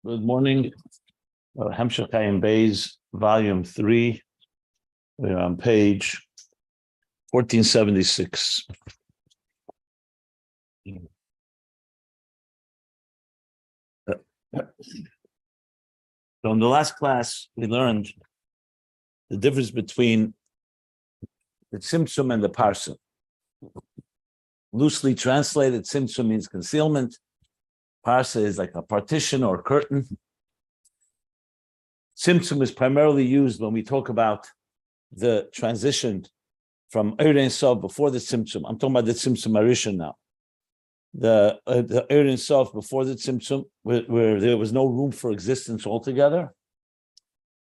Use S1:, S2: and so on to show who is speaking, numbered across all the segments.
S1: Good morning. Ayin Beis, Volume 3. We're on page 1476. So in the last class, we learned the difference between the tzimtzum and the parsa. Loosely translated, tzimtzum means concealment. Parsa is like a partition or curtain. Tzimtzum is primarily used when we talk about the transition from Ein Sof before the tzimtzum. I'm talking about the tzimtzum Arishan now. The Ein Sof before the tzimtzum, where there was no room for existence altogether,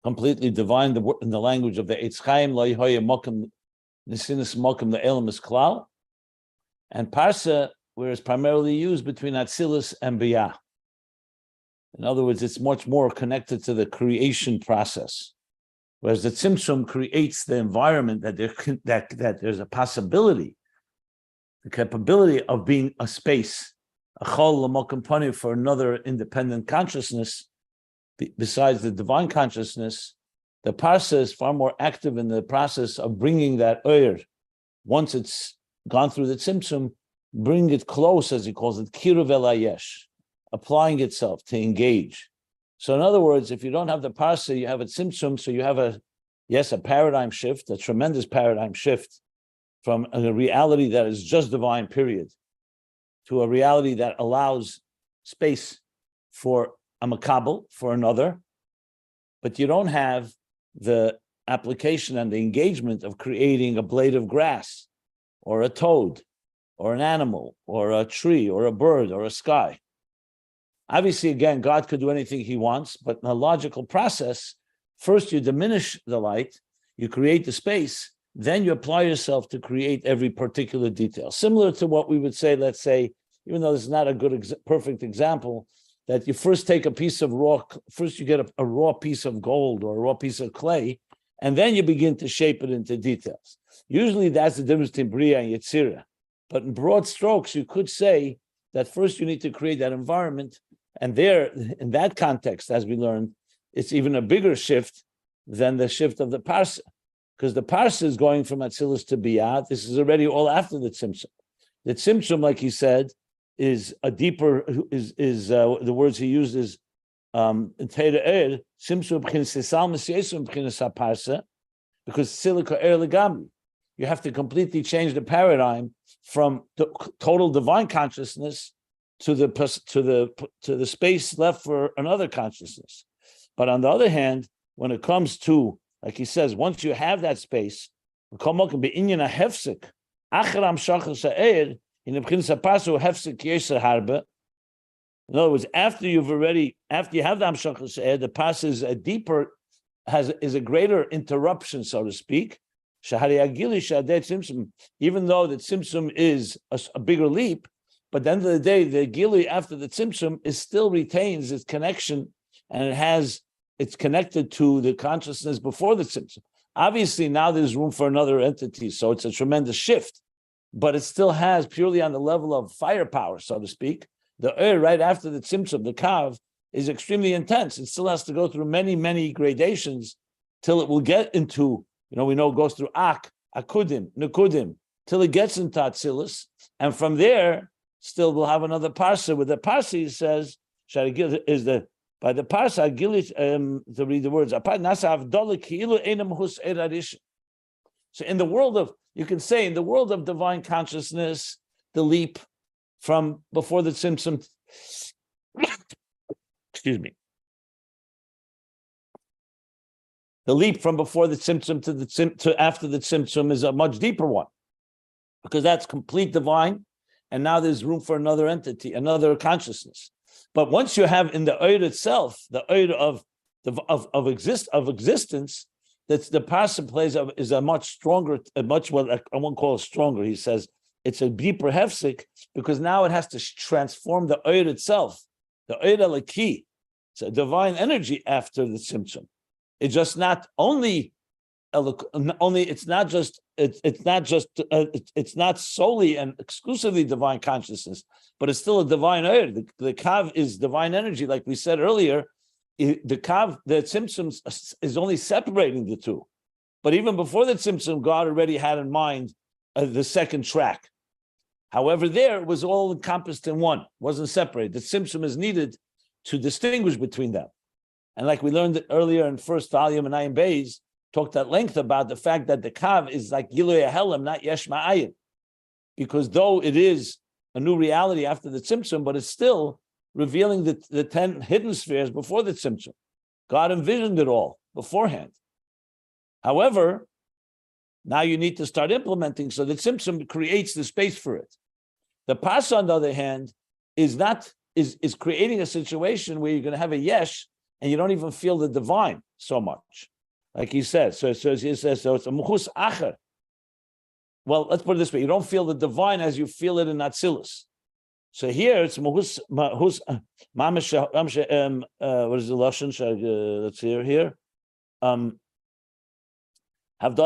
S1: completely divine. In the language of the Eitz Chaim, Lo Yehoya Mokem Nisinis Mokem the Elam is Klal, and Parsa, where it's primarily used between Atzilus and Biyah. In other words, it's much more connected to the creation process, whereas the tzimtzum creates the environment that there's a possibility, the capability of being a space, a chol l'mokum pani, for another independent consciousness besides the divine consciousness. The parsa is far more active in the process of bringing that oir, once it's gone through the tzimtzum, bring it close, as he calls it, kiruv el Yesh, applying itself to engage. So in other words, if you don't have the parsa, you have a tzimtzum, so you have a paradigm shift, a tremendous paradigm shift from a reality that is just divine, period, to a reality that allows space for a makabel, for another, but you don't have the application and the engagement of creating a blade of grass, or a toad, or an animal, or a tree, or a bird, or a sky. Obviously, again, God could do anything he wants, but in a logical process, first you diminish the light, you create the space, then you apply yourself to create every particular detail. Similar to what we would say, let's say, even though this is not a good, perfect example, that you first take a piece of first you get a raw piece of gold or a raw piece of clay, and then you begin to shape it into details. Usually that's the difference between Bria and Yetzirah. But in broad strokes, you could say that first you need to create that environment. And there, in that context, as we learned, it's even a bigger shift than the shift of the parsa, because the parsa is going from Atzilus to Biyah. This is already all after the tzimtzum. The tzimtzum, like he said, is a deeper, the words he used is tzimtzum b'chinas sisal m'siyesum b'chinas parsa, because tzilika er legami. You have to completely change the paradigm from the total divine consciousness to the space left for another consciousness. But on the other hand, when it comes to, like he says, once you have that space, in other words, after you have the amshachas se'ed, the pas is a deeper, is a greater interruption, so to speak. Even though the tzimtzum is a bigger leap, but at the end of the day, the gili after the tzimtzum still retains its connection, and it's connected to the consciousness before the tzimtzum. Obviously, now there's room for another entity, so it's a tremendous shift, but it still has, purely on the level of firepower, so to speak, the right after the tzimtzum, the kav, is extremely intense. It still has to go through many, many gradations till it will get into, we know it goes through akudim, nukudim, till it gets into Atzilus, and from there, still we'll have another parsa. With the parsa, he says, by the parsa, to read the words, so in the world of, you can say, in the world of divine consciousness, the leap from before the tzimtzum, excuse me, the leap from before the tzimtzum to after the tzimtzum is a much deeper one, because that's complete divine, and now there's room for another entity, another consciousnness. But once you have in the oid itself, the oid of existence, that's the parsa plays is a much stronger, I won't call it stronger. He says it's a deeper hefsek, because now it has to transform the oid itself, the oid alaki. It's a divine energy after the tzimtzum. It's just not only only it's not solely and exclusively divine consciousness, but it's still a divine Oir. The Kav is divine energy, like we said earlier. The Kav, the Tzimtzum is only separating the two. But even before the Tzimtzum, God already had in mind the second track. However, there it was all encompassed in one, wasn't separated. The Tzimtzum is needed to distinguish between them. And like we learned earlier in first volume in Ayin Beis, talked at length about the fact that the Kav is like Giluy Helam, not Yesh Ma'ayin. Because though it is a new reality after the Tzimtzum, but it's still revealing the 10 hidden spheres before the Tzimtzum. God envisioned it all beforehand. However, now you need to start implementing, so the Tzimtzum creates the space for it. The Parsa, on the other hand, is creating a situation where you're going to have a Yesh, and you don't even feel the divine so much. Like he says, so it's a muchus acher. Well, let's put it this way: you don't feel the divine as you feel it in Atzilus. So here it's muhus mamish. What is the lashon? Let's hear here. Havda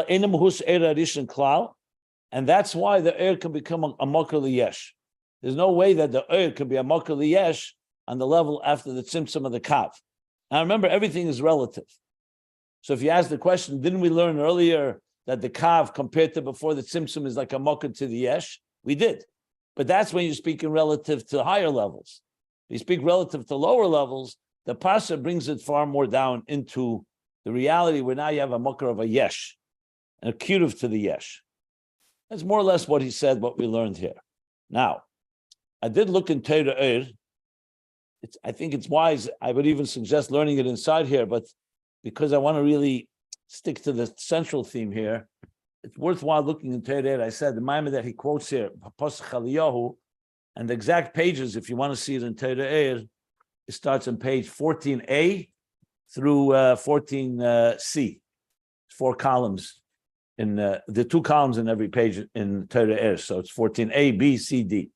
S1: ena muhus era rishon klal, and that's why the air can become a mokar liyesh. There's no way that the air can be a mokar liyesh on the level after the tzimtzum of the kav. Now remember, everything is relative. So if you ask the question, didn't we learn earlier that the kav compared to before the tzimtzum is like a mokar to the yesh? We did. But that's when you speak in relative to higher levels. If you speak relative to lower levels, the Parsa brings it far more down into the reality where now you have a mokar of a yesh, an accutive to the yesh. That's more or less what he said, what we learned here. Now, I did look in Torah Eir. I think it's wise. I would even suggest learning it inside here, but because I want to really stick to the central theme here, it's worthwhile looking in Torah Eir. I said the Maimon that he quotes here, Pasuk Chaliyahu, and the exact pages, if you want to see it in Torah Eir, it starts on page 14a through 14c. 4 columns in the 2 columns in every page in Torah Eir. So it's 14a, b, c, d.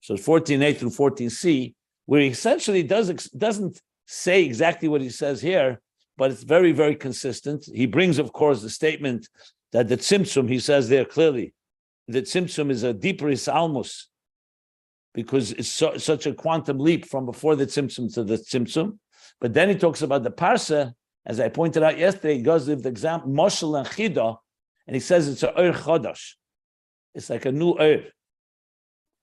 S1: So it's 14a through 14c, where he essentially doesn't say exactly what he says here, but it's very, very consistent. He brings, of course, the statement that the Tzimtzum, he says there clearly, that Tzimtzum is a deeper Atzmus, because it's such a quantum leap from before the Tzimtzum to the Tzimtzum. But then he talks about the Parsa, as I pointed out yesterday, he goes with the example, Moshel and Chida, and he says it's a Ur Chodash. It's like a new Ur.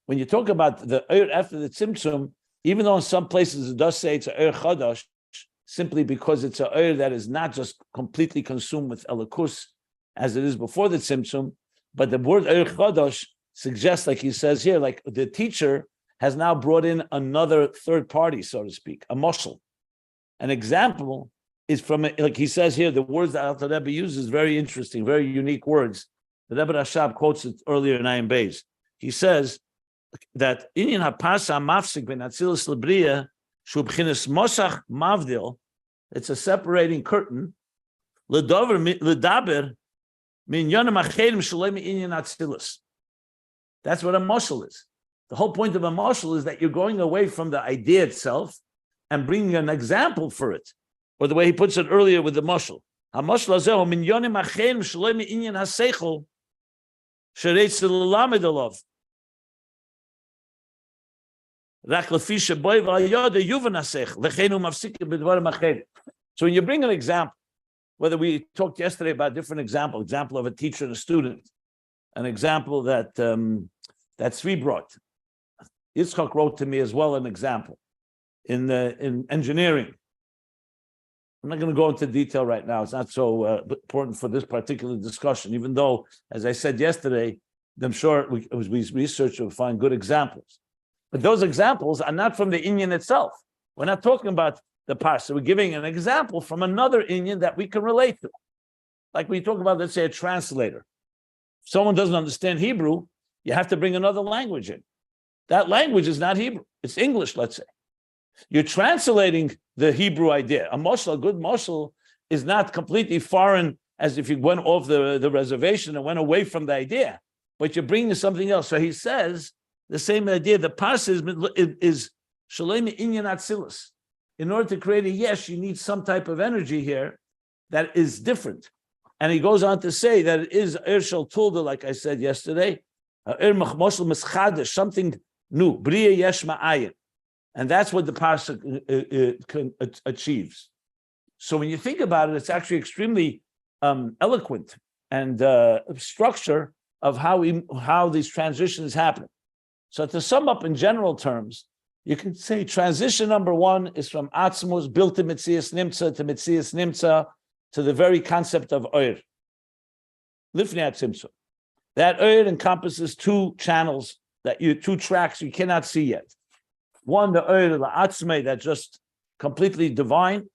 S1: When you talk about the Ur after the Tzimtzum, even though in some places it does say it's a Ur Chodash, simply because it's a Ur that is not just completely consumed with Elokus, as it is before the Tzimtzum, but the word Ur Chodash suggests, like he says here, like the teacher has now brought in another third party, so to speak, a moshel. An example is from, like he says here, the words that Alter Rebbe uses, very interesting, very unique words. The Rebbe Rashab quotes it earlier in Ayin Beis. He says that Inyan HaParsa Mafsik Ben Atzilus Lebriya Shu B'chinas Mosach Mavdil, it's a separating curtain, Ledaber Min Yonim Achedim Shalem Inyan Atzilus. That's what a moshel is. The whole point of a moshel is that you're going away from the idea itself and bringing an example for it, or the way he puts it earlier with the moshel. HaMoshel Hazehu Min Yonim Achedim Shalem Inyan HaSeichel Sheretz L'Lamed Olav. So when you bring an example, whether we talked yesterday about a different example of a teacher and a student, an example that Tzvi brought. Yitzchak wrote to me as well an example in engineering. I'm not going to go into detail right now. It's not so important for this particular discussion, even though, as I said yesterday, I'm sure we research will find good examples. But those examples are not from the Inyan itself. We're not talking about the Parsa. We're giving an example from another Inyan that we can relate to. Like we talk about, let's say, a translator. If someone doesn't understand Hebrew, you have to bring another language in. That language is not Hebrew. It's English, let's say. You're translating the Hebrew idea. A moshel, a good moshel, is not completely foreign as if you went off the reservation and went away from the idea. But you're bringing something else. So he says, the same idea, the Parsa is Shalem Inyan Atzilus. In order to create a Yesh, you need some type of energy here that is different. And he goes on to say that it is Shel Tulda, like I said yesterday, something new. Bria Yesh Ma'ayin. And that's what the parsha achieves. So when you think about it, it's actually extremely eloquent and structure of how these transitions happen. So to sum up in general terms, you can say transition number one is from Atzmus, built to Metzias Nimtza, to Metzias Nimtza, to the very concept of Oir. Lifnei Tzimtzum. That Oir encompasses two channels, two tracks you cannot see yet. One, the Oir, the Atzmei, that's just completely divine.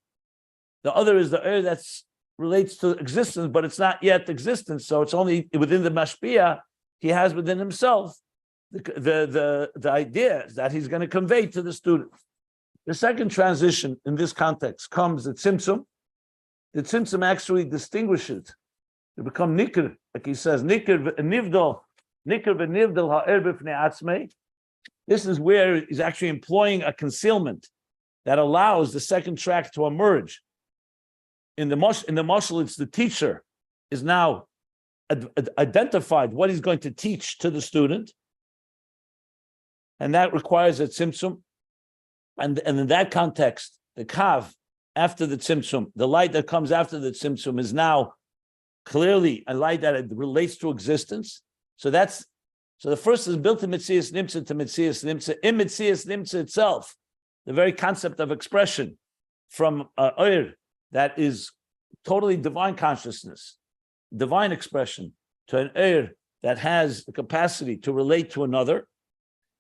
S1: The other is the Oir that relates to existence, but it's not yet existence. So it's only within the Mashpia, he has within himself the idea that he's going to convey to the student. The second transition in this context comes at Tzimtzum. The Tzimtzum actually distinguishes to become Nikr, like he says, Nikr v'nivdal ha'er b'fnei atzmei. This is where he's actually employing a concealment that allows the second track to emerge. In the mashal, it's the teacher is now identified what he's going to teach to the student, and that requires a tzimtzum. And in that context, the kav after the tzimtzum, the light that comes after the tzimtzum, is now clearly a light that relates to existence. So the first is built to Metzias Nimtza, to Metzias Nimtza. In Metzias Nimtza itself, the very concept of expression from Oir, that is totally divine consciousness, divine expression, to an Oir that has the capacity to relate to another.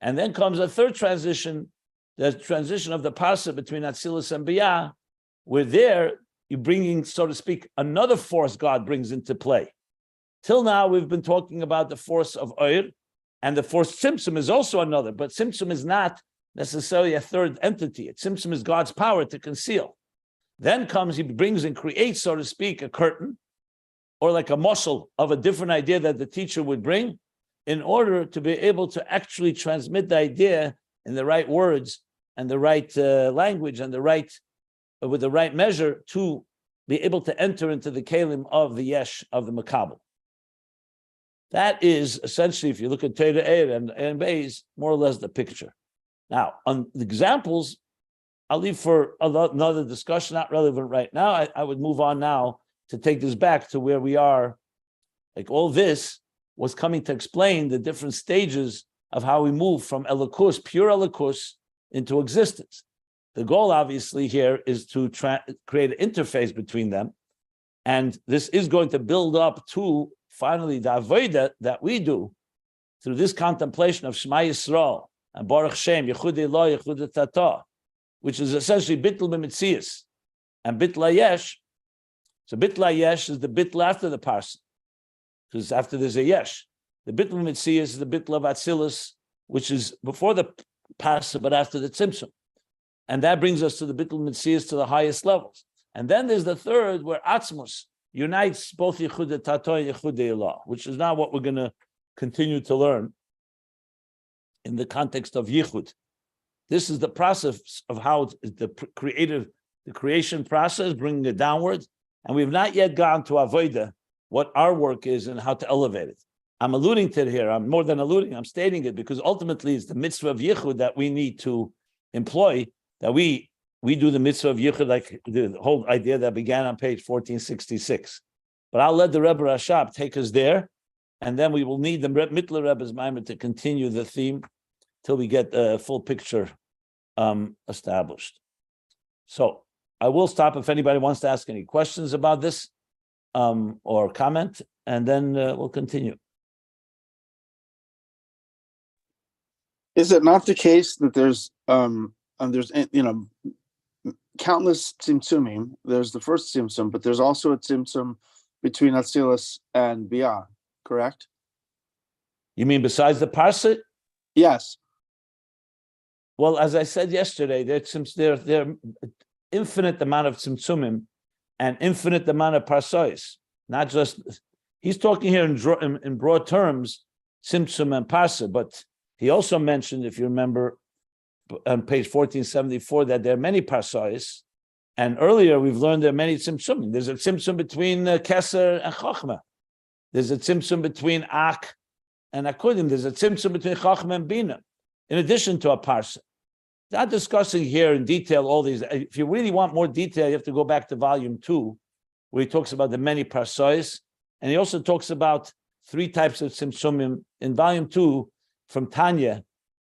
S1: And then comes a third transition, the transition of the Parsa between Atzilus and Biyah, where there you're bringing, so to speak, another force God brings into play. Till now, we've been talking about the force of Oir, and the force Tzimtzum is also another, but Tzimtzum is not necessarily a third entity. Tzimtzum is God's power to conceal. Then comes, he brings and creates, so to speak, a curtain, or like a muscle of a different idea that the teacher would bring, in order to be able to actually transmit the idea in the right words and the right language and with the right measure to be able to enter into the Keilim of the Yesh, of the Makabel. That is essentially, if you look at Torah and Ayin Beis, more or less the picture. Now, on the examples, I'll leave for another discussion, not relevant right now. I would move on now to take this back to where we are. Like all this was coming to explain the different stages of how we move from Elokus, pure Elokus, into existence. The goal, obviously, here is to create an interface between them. And this is going to build up to, finally, the Avodah that we do through this contemplation of Shema Yisrael and Baruch Shem, Yechudei Lo, Yechudei Tata, which is essentially Bittul B'Metzias and Bittul Yesh. So Bittul Yesh is the Bittul after the Parsa, because after there's a Yesh. The Bittul B'Metzias is the Bittul of Atzilus, which is before the Parsa, but after the Tzimtzum. And that brings us to the Bittul Metzias, to the highest levels. And then there's the third, where Atzmus unites both Yechudei Tata and Yechudei Elah, which is now what we're going to continue to learn in the context of Yichud. This is the process of how the creation process, bringing it downwards. And we've not yet gone to Avodah, what our work is and how to elevate it. I'm alluding to it here. I'm more than alluding. I'm stating it because ultimately it's the mitzvah of Yichud that we need to employ, that we do the mitzvah of Yichud, like the whole idea that began on page 1466. But I'll let the Rebbe Rashab take us there, and then we will need the Mittler Rebbe's Maimer to continue the theme till we get the full picture established. So I will stop if anybody wants to ask any questions about this or comment, and then we'll continue.
S2: Is it not the case that there's countless tzimtzumim? There's the first tzimtzum, but there's also a tzimtzum between Atzilus and Biyah, correct?
S1: You mean besides the Parsa?
S2: Yes.
S1: Well, as I said yesterday, there are infinite amount of tzimtzumim and infinite amount of parsais. Not just, he's talking here in broad terms, tzimtzum and parsa, but he also mentioned, if you remember, on page 1474, that there are many parsais, And earlier we've learned there are many tzimtzumim. There's a tzimtzum between Keser and Chochmah. There's a tzimtzum between Ak and Akudim. There's a tzimtzum between Chochmah and Bina, in addition to a parsa. Not discussing here in detail all these. If you really want more detail, you have to go back to volume 2, where he talks about the many parsais, and he also talks about 3 types of tzimtzumim in volume 2 from Tanya.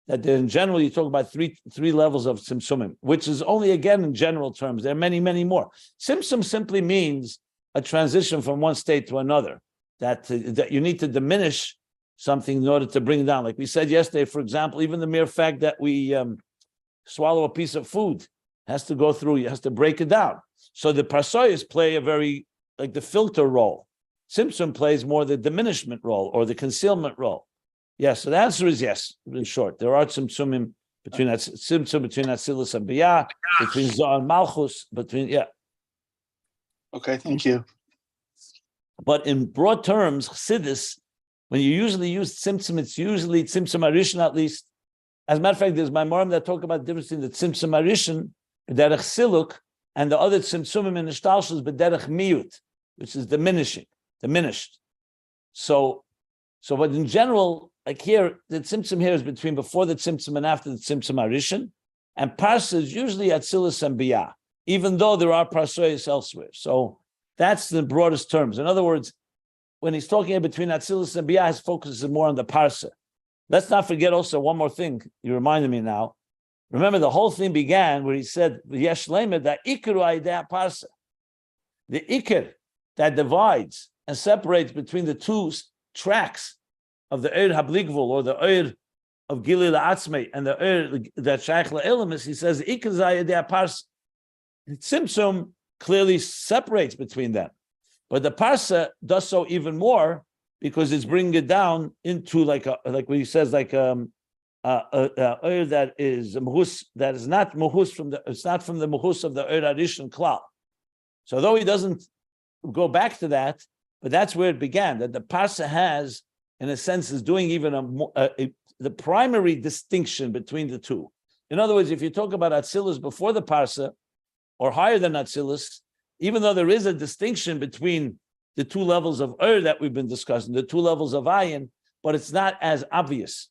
S1: That in general you talk about three levels of tzimtzumim, which is only again in general terms. There are many, many more. Tzimtzum simply means a transition from one state to another. That you need to diminish something in order to bring it down. Like we said yesterday, for example, even the mere fact that we swallow a piece of food has to go through. You has to break it down. So the parsoyas play a very like the filter role. Tzimtzum plays more the diminishment role or the concealment role. Yes, so the answer is yes. In short, there are tzimtzumim between Atzilus and Biyah, between Zohar and Malchus,
S2: Okay, thank you.
S1: But in broad terms, Chassidus, when you usually use tzimtzum, it's usually tzimtzum arishin at least. As a matter of fact, there's Maimorim that talk about the difference between the tzimtzum arishin, b'derech siluk, and the other tzimtzumim in the shtalshus, b'derech miyut, which is diminished. But in general, like here, the tzimtzum here is between before the tzimtzum and after the tzimtzum arishin, and parsa is usually Atzilus and Biyah, even though there are parsois elsewhere. So that's the broadest terms. In other words, when he's talking between Atzilus and Biyah, his focus is more on the parsa. Let's not forget also one more thing. You reminded me now. Remember, the whole thing began where he said, Yesh lemed, that ikaru aidea parsa. The ikir that divides and separates between the 2 tracks of the Eir Habligvul, or the Eir of Gili La'atzmei, and the Eir that Shaykh La'ilmis, he says, ikir zayedea parsa. Tzimtzum clearly separates between them. But the parsa does so even more because it's bringing it down into like what he says, like that is muhus, that is not muhus from the, it's not from the muhus of the Eir Arishon Klal. So though he doesn't go back to that, but that's where it began, that the parsa has, in a sense, is doing even the primary distinction between the 2. In other words, if you talk about Atzilus before the parsa, or higher than Atzilus, even though there is a distinction between the 2 levels of that we've been discussing, the 2 levels of Ayin, but it's not as obvious.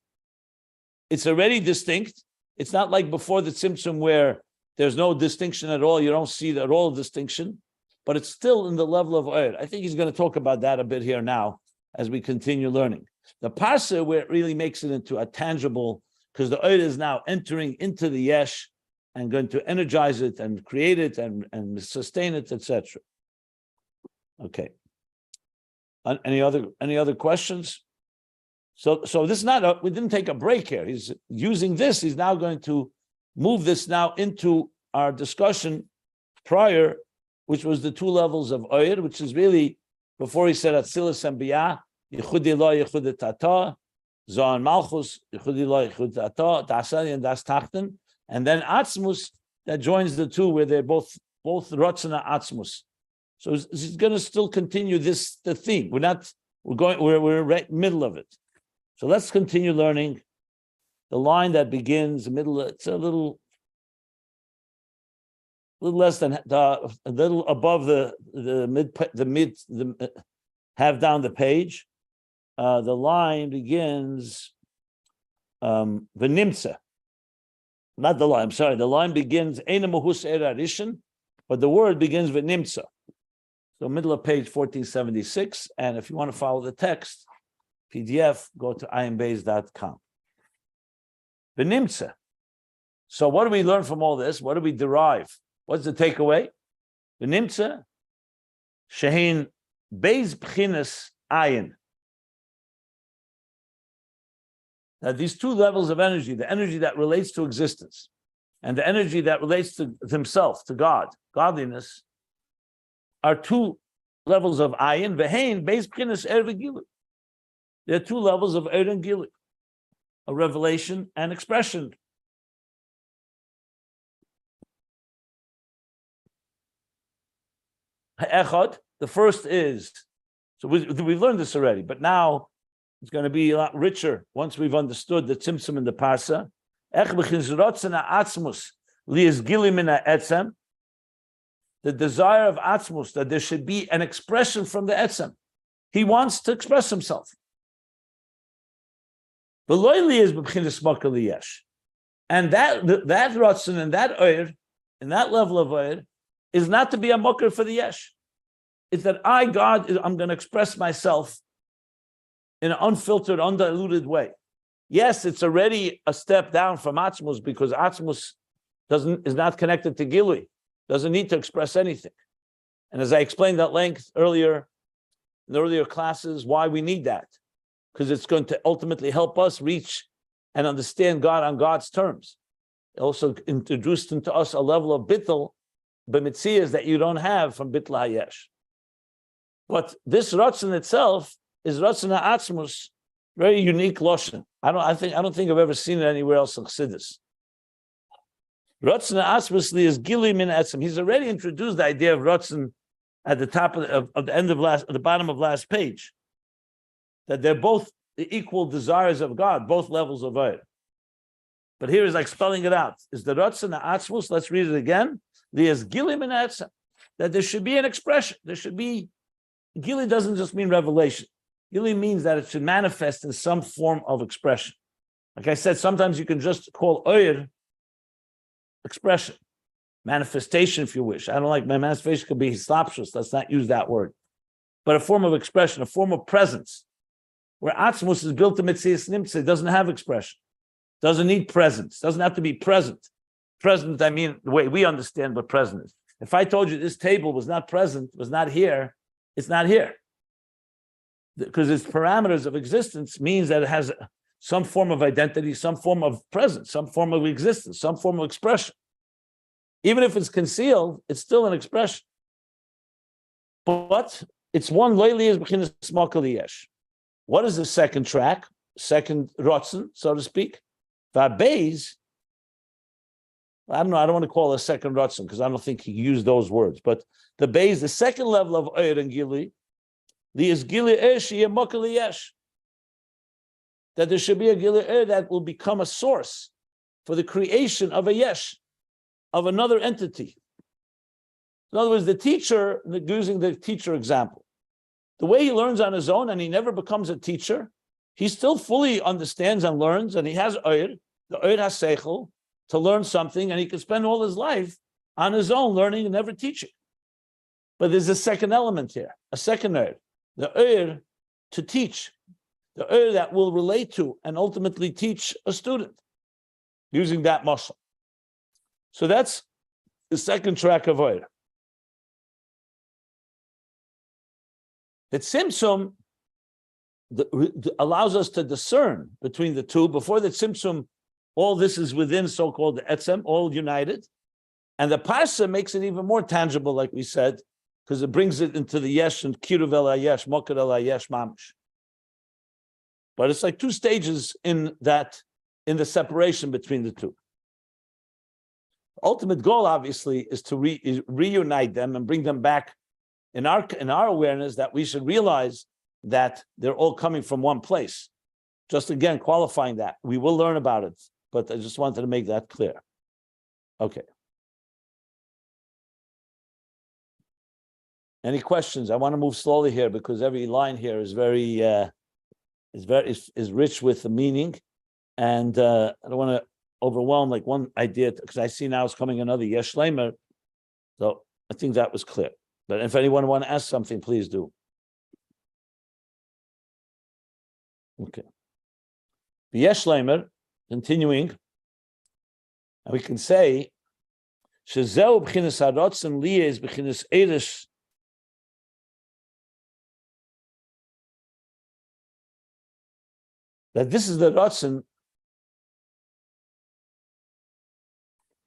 S1: It's already distinct. It's not like before the Tzimtzum where there's no distinction at all. You don't see at all distinction, but it's still in the level of I think he's going to talk about that a bit here now as we continue learning. The Parsa, where it really makes it into a tangible, because the is now entering into the Yesh and going to energize it and create it and sustain it, etc. Okay. Any other questions? So this is not we didn't take a break here. He's using this. He's now going to move this now into our discussion prior, which was the 2 levels of Oyer, which is really before he said Atzilus and Biyah, Yichudi lo Yichudi Tata, Zohar Malchus, Yichudi lo Yichudi Tata, Dasani and Das Tachten, and then Atzmus that joins the 2 where they're both Rotzana Atzmus. So he's going to still continue the theme. We're right middle of it. So let's continue learning the line that begins the middle. It's a little less than a little above the mid half down the page. The line begins v'nimtza. Not the line. I'm sorry. The line begins eina mahus erarishin, but the word begins v'nimtza. So middle of page 1476, and if you want to follow the text, PDF, go to ayinbeis.com. V'nimtza. So what do we learn from all this? What do we derive? What's the takeaway? V'nimtza, shehin beis b'chinas ayin. Now these 2 levels of energy, the energy that relates to existence, and the energy that relates to himself, to God, godliness, are 2 levels of ayin. Vehein beis b'chinas er v'gilu. There are 2 levels of er and gilu, a revelation and expression. Ha'echad, the first is, so we've learned this already, but now it's going to be a lot richer once we've understood the tzimtzum and the parsa. Ech b'chinas rotzana atzmus li'es gilim min ha'etzem. the desire of Atzmus, that there should be an expression from the Etzem. He wants to express himself. The loyalty is b'chinas makal Yesh. And that Ratzon and that Oyer, in that level of Oyer, is not to be a mucker for the Yesh. It's that I'm going to express myself in an unfiltered, undiluted way. Yes, it's already a step down from Atzmus, because Atzmus is not connected to Gilui, doesn't need to express anything. And as I explained at length earlier, in the earlier classes, why we need that. Because it's going to ultimately help us reach and understand God on God's terms. It also introduced into us a level of bittul, b'mitzias, that you don't have from bittul hayesh. But this Ratzon itself is Ratzon ha'atzmus, very unique lashon. I don't think I've ever seen it anywhere else in Chassidus. Ratzon ha'atzmus li is gili min etzem. He's already introduced the idea of Ratzon at the top of the bottom of last page, that they're both the equal desires of God, both levels of it. But here is like spelling it out. Is the Ratzon ha'atzmus? Let's read it again. Li is gili min etzem. That there should be an expression. There should be. Gili doesn't just mean revelation. Gili means that it should manifest in some form of expression. Like I said, sometimes you can just call Oyer expression, manifestation, if you wish. I don't like my manifestation could be hislapshus. Let's not use that word. But a form of expression, a form of presence, where Atzmus is built to Mitzias Nimtze, doesn't have expression, doesn't need presence, doesn't have to be present. Present, I mean, the way we understand what present is. If I told you this table was not present, was not here, it's not here. Because its parameters of existence means that it has some form of identity, some form of presence, some form of existence, some form of expression. Even if it's concealed, it's still an expression. But it's one loyalty is b'chinas makal Yesh. What is the second track, second Ratzon, so to speak? Beis, I don't know, I don't want to call it a second Ratzon because I don't think he used those words. But the Beis, the second level of Oyer and Gili, the is Gili makal Yesh. That there should be a Gili that will become a source for the creation of a Yesh, of another entity. In other words, the teacher, using the teacher example, the way he learns on his own and he never becomes a teacher, he still fully understands and learns, and he has Oyer, the Oyer has Seichel, to learn something, and he can spend all his life on his own learning and never teaching. But there's a second element here, a second Oyer, the Oyer to teach, the Oyer that will relate to and ultimately teach a student, using that muscle. So that's the second track of Oyer. The Tzimtzum allows us to discern between the two. Before the Tzimtzum, all this is within so-called Etzem, all united. And the Parsha makes it even more tangible, like we said, because it brings it into the Yesh and Kiruv el HaYesh, Mokar el HaYesh Mamish. But it's like two stages in the separation between the two. Ultimate goal, obviously, is to reunite them and bring them back in our awareness, that we should realize that they're all coming from one place. Just again, qualifying that. We will learn about it, but I just wanted to make that clear. Okay. Any questions? I want to move slowly here because every line here is is rich with the meaning, and I don't want to overwhelm like one idea, because I see now it's coming another Yesh Leimer. So I think that was clear. But if anyone want to ask something, please do. Okay. The Yesh Leimer, continuing, and we can say, Shezeu b'chinas harotzon liyez b'chinas eirish. That this is the Ratzon,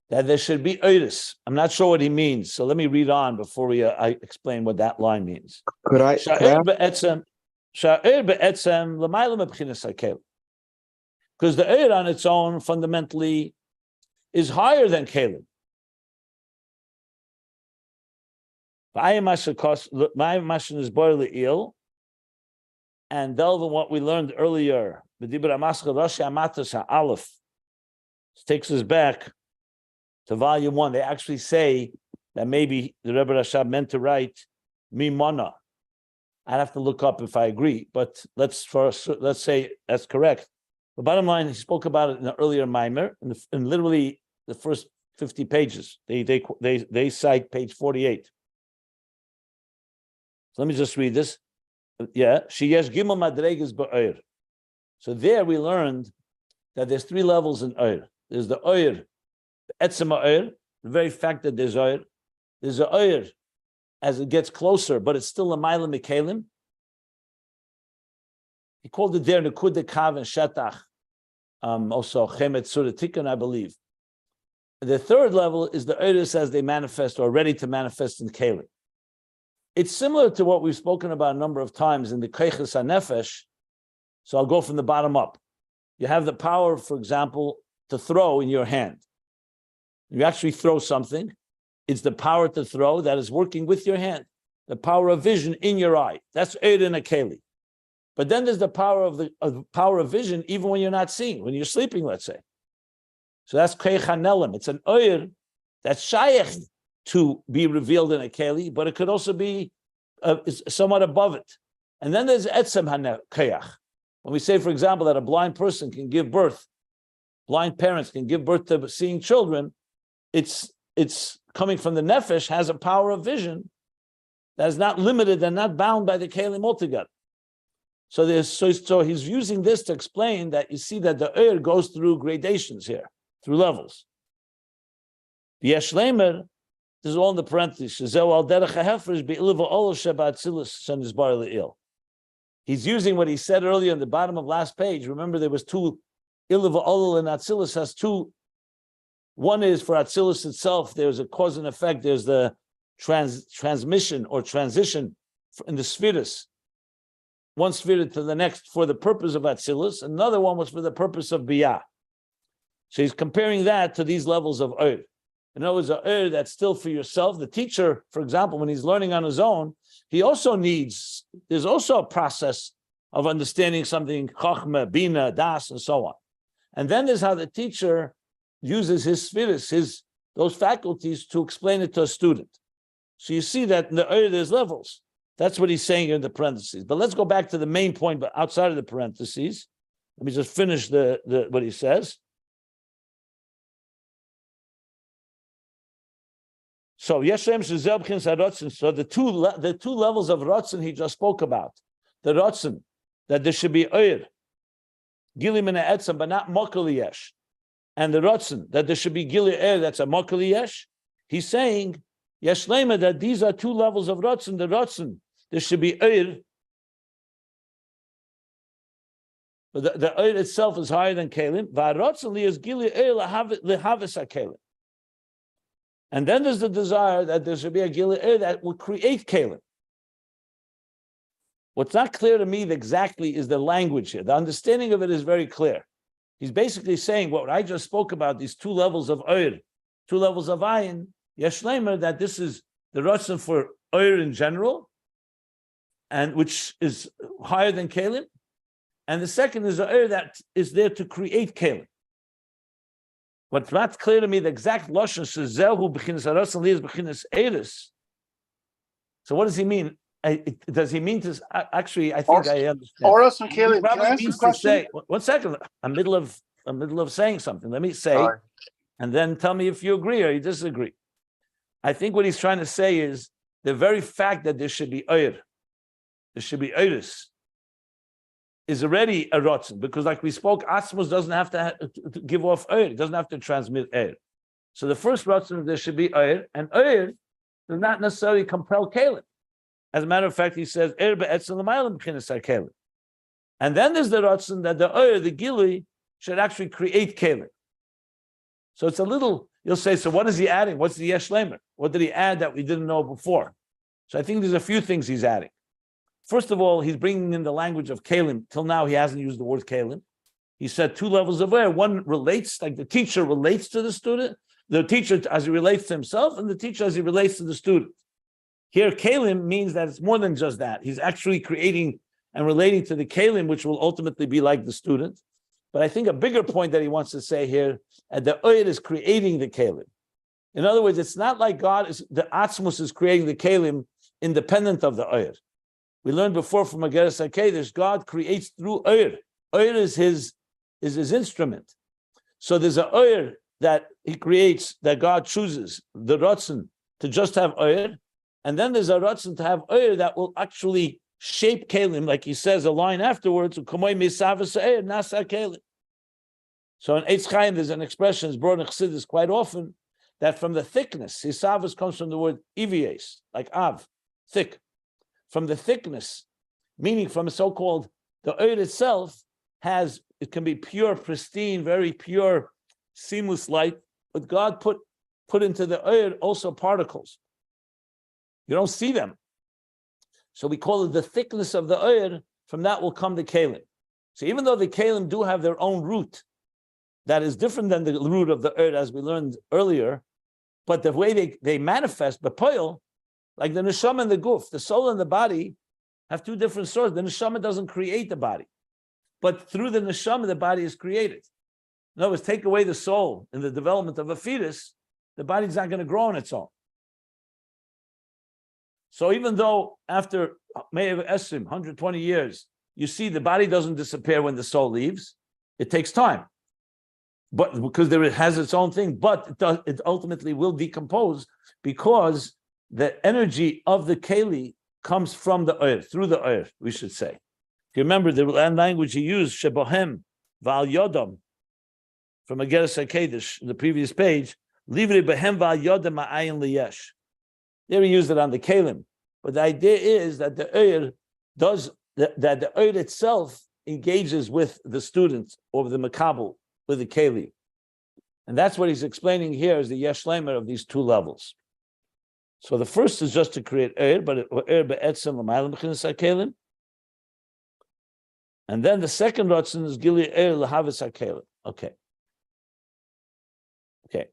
S1: that there should be Eiris. I'm not sure what he means, so let me read on before I explain what that line means. Because the Eir on its own fundamentally is higher than Keilim. And delve in what we learned earlier. Takes us back to volume 1. They actually say that maybe the Rebbe Rashab meant to write Mimana. I'd have to look up if I agree, but let's say that's correct. The bottom line, he spoke about it in an earlier mimer, in literally the first 50 pages. They cite page 48. So let me just read this. Yeah, Yesh Gimel Madregas Ba'ir. So there we learned that there's three levels in Oir. There's the Oir, the Etzem Oir, the very fact that there's Oir. There's the Oir as it gets closer, but it's still a Mailam Keilim. He called it there Nekud Kav and Shetach, also Chemet Surah Tikkun, I believe. The third level is the Oiris as they manifest or ready to manifest in Keilim. It's similar to what we've spoken about a number of times in the Keiches HaNefesh. So I'll go from the bottom up. You have the power, for example, to throw in your hand. You actually throw something. It's the power to throw that is working with your hand. The power of vision in your eye. That's Eid in a Keli. But then there's the power of vision even when you're not seeing, when you're sleeping, let's say. So that's Keich HaNelim. It's an Oir that's Shaykh to be revealed in a Keli, but it could also be somewhat above it. And then there's Etzem HaKeach. When we say, for example, that a blind person can give birth, blind parents can give birth to seeing children, it's coming from the nefesh, has a power of vision that is not limited and not bound by the kelim altogether. So he's using this to explain that you see that the Eir goes through gradations here, through levels. The Yesh Lemer, this is all in the parentheses. He's using what he said earlier in the bottom of last page. Remember, there was two, Iliva Olol and Atzilus has two. One is for Atzilus itself, there's a cause and effect, there's the transmission or transition in the spheres. One sphere to the next for the purpose of Atzilus, another one was for the purpose of Biyah. So he's comparing that to these levels of Eir. In other words, an that's still for yourself. The teacher, for example, when he's learning on his own, he also needs, there's also a process of understanding something, Chachma, Bina, Das, and so on. And then there's how the teacher uses his spheres, those faculties to explain it to a student. So you see that in the there's levels. That's what he's saying here in the parentheses. But let's go back to the main point, but outside of the parentheses. Let me just finish what he says. So Yeshem Shezebchins HaRotzen. So the two levels of Rotzen he just spoke about. The Rotzen, that there should be Oir, Gilim and Etzem, but not Mokali Yesh. And the Rotzen, that there should be Gili Eir, that's a Mokali Yesh. He's saying, Yesh Lema, that these are two levels of Rotzen. The Rotzen, there should be Oir. But the Oir itself is higher than Keilim. Va'rotzen li is Gili Eir lehavis HaKeilim. And then there's the desire that there should be a Gili that will create Keilim. What's not clear to me exactly is the language here. The understanding of it is very clear. He's basically saying what I just spoke about, these two levels of Oir, two levels of Ayin, Yesh Lemer, that this is the Ratzon for Oir in general, and which is higher than Keilim. And the second is the Oir that is there to create Keilim. What's not clear to me, the exact Lashon Shezehu b'chinas haratzon li is b'chinas eiris. So what does he mean? Does he mean to actually? I think I understand.
S2: Oros and Keilim. Can I ask you a question?
S1: Say, 1 second. I'm middle of saying something. Let me say, and then tell me if you agree or you disagree. I think what he's trying to say is the very fact that there should be Oir, there should be Eiris, is already a rotzen, because like we spoke, Atzmus doesn't have to give off Oir, it doesn't have to transmit Oir. So the first rotzen, there should be Oir, and Oir does not necessarily compel Keilim. As a matter of fact, he says, Oir be'etzem l'maylam b'chinas ha'Keilim. And then there's the rotzen that the Oir, the Gili, should actually create Keilim. So it's a little, you'll say, so what is he adding? What's the Yesh Lemer? What did he add that we didn't know before? So I think there's a few things he's adding. First of all, he's bringing in the language of Keilim. Till now, he hasn't used the word Keilim. He said two levels of Oir. One relates, like the teacher relates to the student, the teacher as he relates to himself, and the teacher as he relates to the student. Here, Keilim means that it's more than just that. He's actually creating and relating to the Keilim, which will ultimately be like the student. But I think a bigger point that he wants to say here, the Oir is creating the Keilim. In other words, it's not like the Atzmus is creating the Keilim independent of the Oyer. We learned before from Ageres HaKedesh, God creates through Oyer. Oyer is his instrument. So there's an Oyer that he creates, that God chooses, the Ratzon, to just have Oyer. And then there's a Ratzon to have Oyer that will actually shape Keilim, like he says a line afterwards, so in Eitz Chaim, there's an expression, it's brought in Chassidus quite often, that from the thickness, Hisavas comes from the word ivies, like av, thick. From the thickness, meaning from a so-called, the oil itself it can be pure, pristine, very pure, seamless light, but God put into the oil also particles. You don't see them. So we call it the thickness of the oil, from that will come the Keilim. So even though the Keilim do have their own root, that is different than the root of the oil, as we learned earlier, but the way they manifest, B'poil, like the neshama and the guf, the soul and the body have two different sources. The neshama doesn't create the body, but through the neshama, the body is created. In other words, take away the soul in the development of a fetus, the body's not going to grow on its own. So even though after Me'ev Esim, 120 years, you see the body doesn't disappear when the soul leaves, it takes time. But because it has its own thing, but it ultimately will decompose because the energy of the Keli comes from the earth, through the earth, we should say. If you remember the language he used, Shebohem, Val Yodam, from Ageres HaKedesh, in the previous page, Livre Behem Val Yodam Ayin Yesh. There he used it on the Keilim. But the idea is that the Eir that the Eir itself engages with the student or the Makabel, with the Keilim. And that's what he's explaining here is the Yesh Lemer of these two levels. So the first is just to create Eir, but Eir be'etzem l'maylam b'chinas HaKeilim. And then the second Ratzon is Gili Eir l'havis HaKeilim. Okay.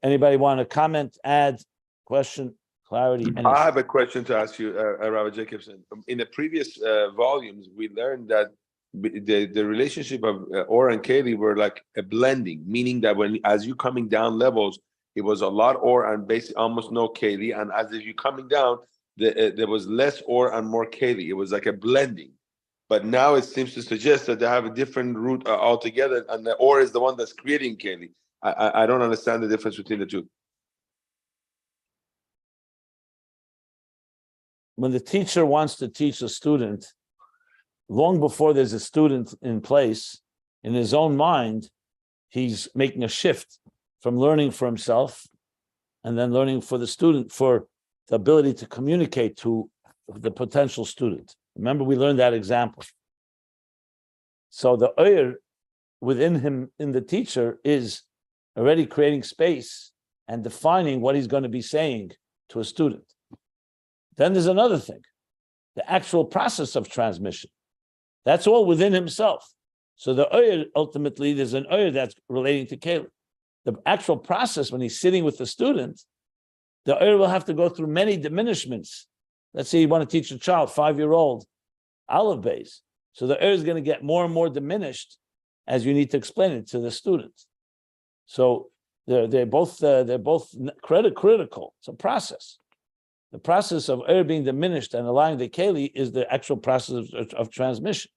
S1: Anybody want to comment, add, question, clarity? Anything?
S3: I have a question to ask you, Rabbi Jacobson. In the previous volumes, we learned that the relationship of Or and Keli were like a blending, meaning that as you coming down levels, it was a lot Or and basically almost no Keli, and as if you coming down, there was less Or and more Keli. It was like a blending. But now it seems to suggest that they have a different root altogether, and the Or is the one that's creating Keli. I don't understand the difference between the two.
S1: When the teacher wants to teach a student, long before there's a student in place, in his own mind, he's making a shift from learning for himself and then learning for the student, for the ability to communicate to the potential student. Remember, we learned that example. So the Oyer within him, in the teacher, is already creating space and defining what he's going to be saying to a student. Then there's another thing, the actual process of transmission. That's all within himself. So the Oyer, ultimately, there's an Oyer that's relating to Keilim. The actual process, when he's sitting with the student, the Oyer will have to go through many diminishments. Let's say you want to teach a child, 5-year-old, Ayin Beis. So the Oyer is going to get more and more diminished as you need to explain it to the student. So they're both critical. It's a process. The process of Oyer being diminished and allowing the Keli is the actual process of transmission.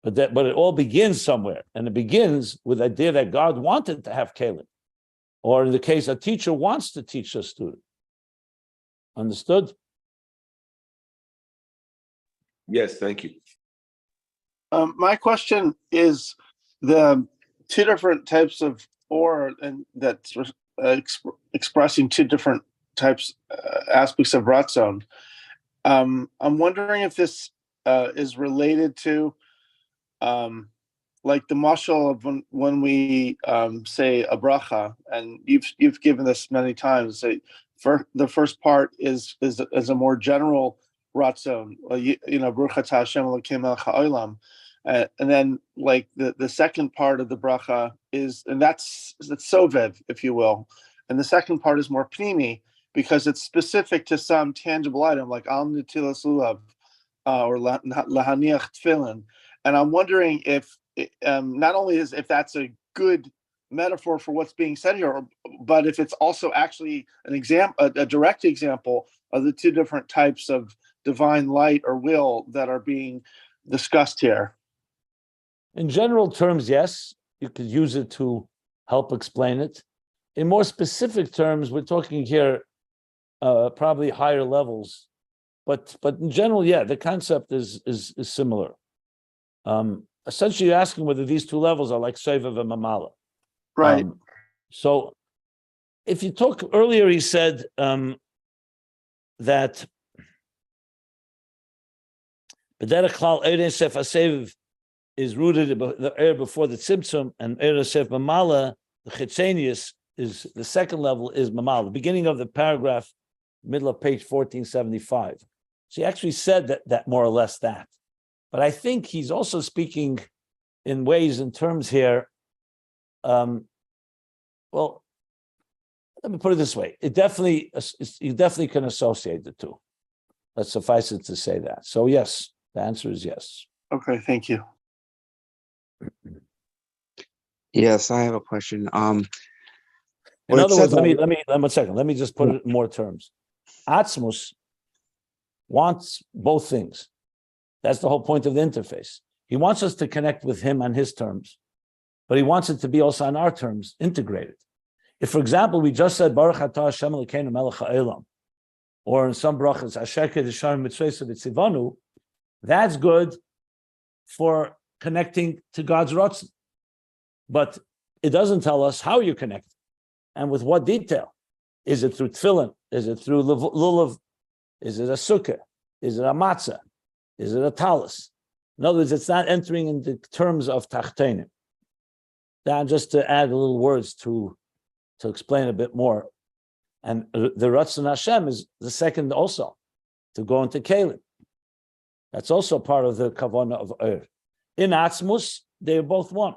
S1: But it all begins somewhere, and it begins with the idea that God wanted to have Keilim, or in the case a teacher wants to teach a student. Understood?
S3: Yes, thank you.
S2: My question is the two different types of Or and that's expressing two different types aspects of Ratzon. I'm wondering if this is related to like the mashal of when we say a bracha, and you've given this many times. Say the first part is a more general Ratzon, Baruch atah Hashem Elokeinu melech haolam, and then like the second part of the bracha is, and that's sovev, if you will, and the second part is more pnimi, because it's specific to some tangible item, like al netilas lulav or lahaniach tefillin. And I'm wondering if not only if that's a good metaphor for what's being said here, but if it's also actually an example, a direct example of the two different types of divine light or will that are being discussed here.
S1: In general terms, yes, you could use it to help explain it. In more specific terms, we're talking here probably higher levels, but in general, yeah, the concept is similar. Essentially, you're asking whether these two levels are like Sevav and Mamala.
S2: Right.
S1: So, if you talk earlier, he said that B'derech Klal Eirei Sef HaSeviv is rooted the air before the Tzimtzum, and Eirei Sef Mamala, the Chitzenius, is the second level is Mamala. The beginning of the paragraph, middle of page 1475. So he actually said that more or less that. But I think he's also speaking in ways, in terms here. Well, let me put it this way: you definitely can associate the two. Let's suffice it to say that. So yes, the answer is yes.
S2: Okay, thank you.
S4: Yes, I have a question.
S1: In other words, let me 1 second. Let me just put it in more terms. Atzmus wants both things. That's the whole point of the interface. He wants us to connect with him on his terms, but he wants it to be also on our terms, integrated. If, for example, we just said Baruch Atah Hashem Elokeinu Melech HaOlam, or in some brachas Asher Kedushanim Mitzvosei V'Tzivanu, that's good for connecting to God's Ratzon. But it doesn't tell us how you connect and with what detail. Is it through tefillin? Is it through lulav? Is it a sukkah? Is it a matzah? Is it a talis? In other words, it's not entering into terms of tachtenim. Now, just to add a little words to explain a bit more. And the Ratzon Hashem is the second also, to go into Keilim. That's also part of the kavanah of Ur. In Atzmus, they are both one.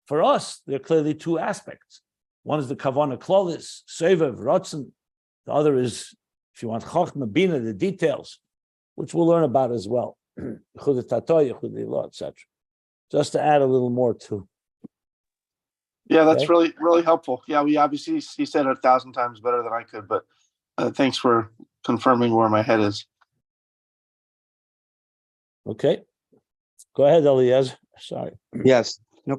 S1: For us, there are clearly two aspects. One is the kavanah klolis, sevev, Ratzon. The other is, if you want chokhmah, bina, the details, which we'll learn about as well. Etc. Just to add a little more to.
S2: Yeah, that's really, really helpful. Yeah, we obviously, he said it 1,000 times better than I could, but thanks for confirming where my head is.
S1: Okay. Go ahead, Eliezer. Sorry.
S4: Yes. No.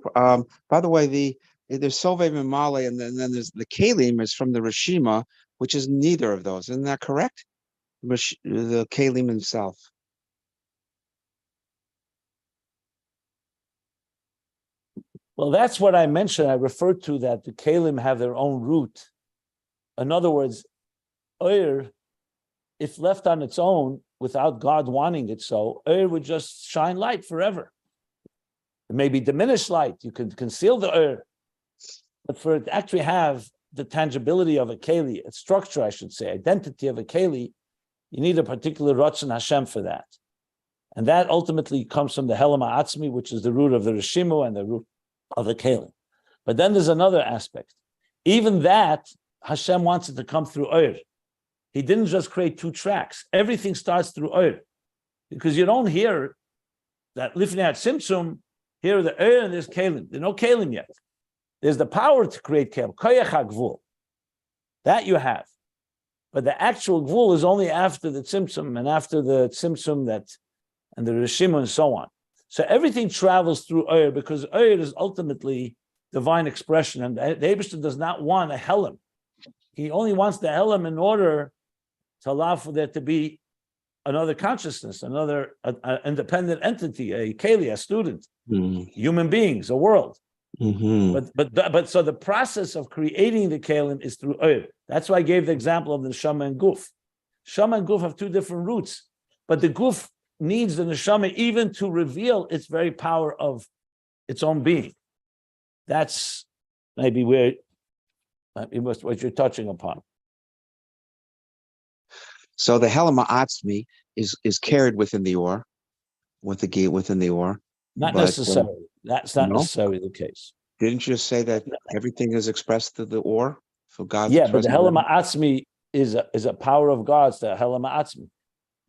S4: By the way, there's Sovev and Male, and then there's the Keilim is from the Rishima, which is neither of those. Isn't that correct? The Keilim himself.
S1: Well, that's what I mentioned. I referred to that the Keilim have their own root. In other words, Ur, if left on its own without God wanting it so, Ur would just shine light forever. It may be diminished light. You can conceal the Ur. But for it to actually have the tangibility of a Keli, its structure, I should say, identity of a Keli, you need a particular Ratzon Hashem for that. And that ultimately comes from the Helam Atzmi, which is the root of the Rishimu and the root of the Keilim. But then there's another aspect. Even that, Hashem wants it to come through Ur. He didn't just create two tracks. Everything starts through Ur. Because you don't hear that Lifnei Tzimtzum, here are the Ur and there's Keilim. There's no Keilim yet. There's the power to create Keilim. Koyach HaGvul. That you have. But the actual Gvul is only after the Tzimtzum and after the Tzimtzum and the Rishimu and so on. So everything travels through Ur because Ur is ultimately divine expression, and the Eibishter does not want a Helam. He only wants the Helam in order to allow for there to be another consciousness, another independent entity, a Keli, a student, human beings, a world. But so the process of creating the Keilim is through Ur. That's why I gave the example of the Neshama and Guf. Shama and Guf have two different roots, but the Guf needs the neshama even to reveal its very power of its own being. That's maybe what you're touching upon.
S4: So the Helama Atzmi is carried within the Or, within the Or.
S1: Not necessarily. That's not necessarily the case.
S4: Didn't you say that everything is expressed through the Or? For God's
S1: but the Helama Atzmi is a power of God's, the Helama Atzmi.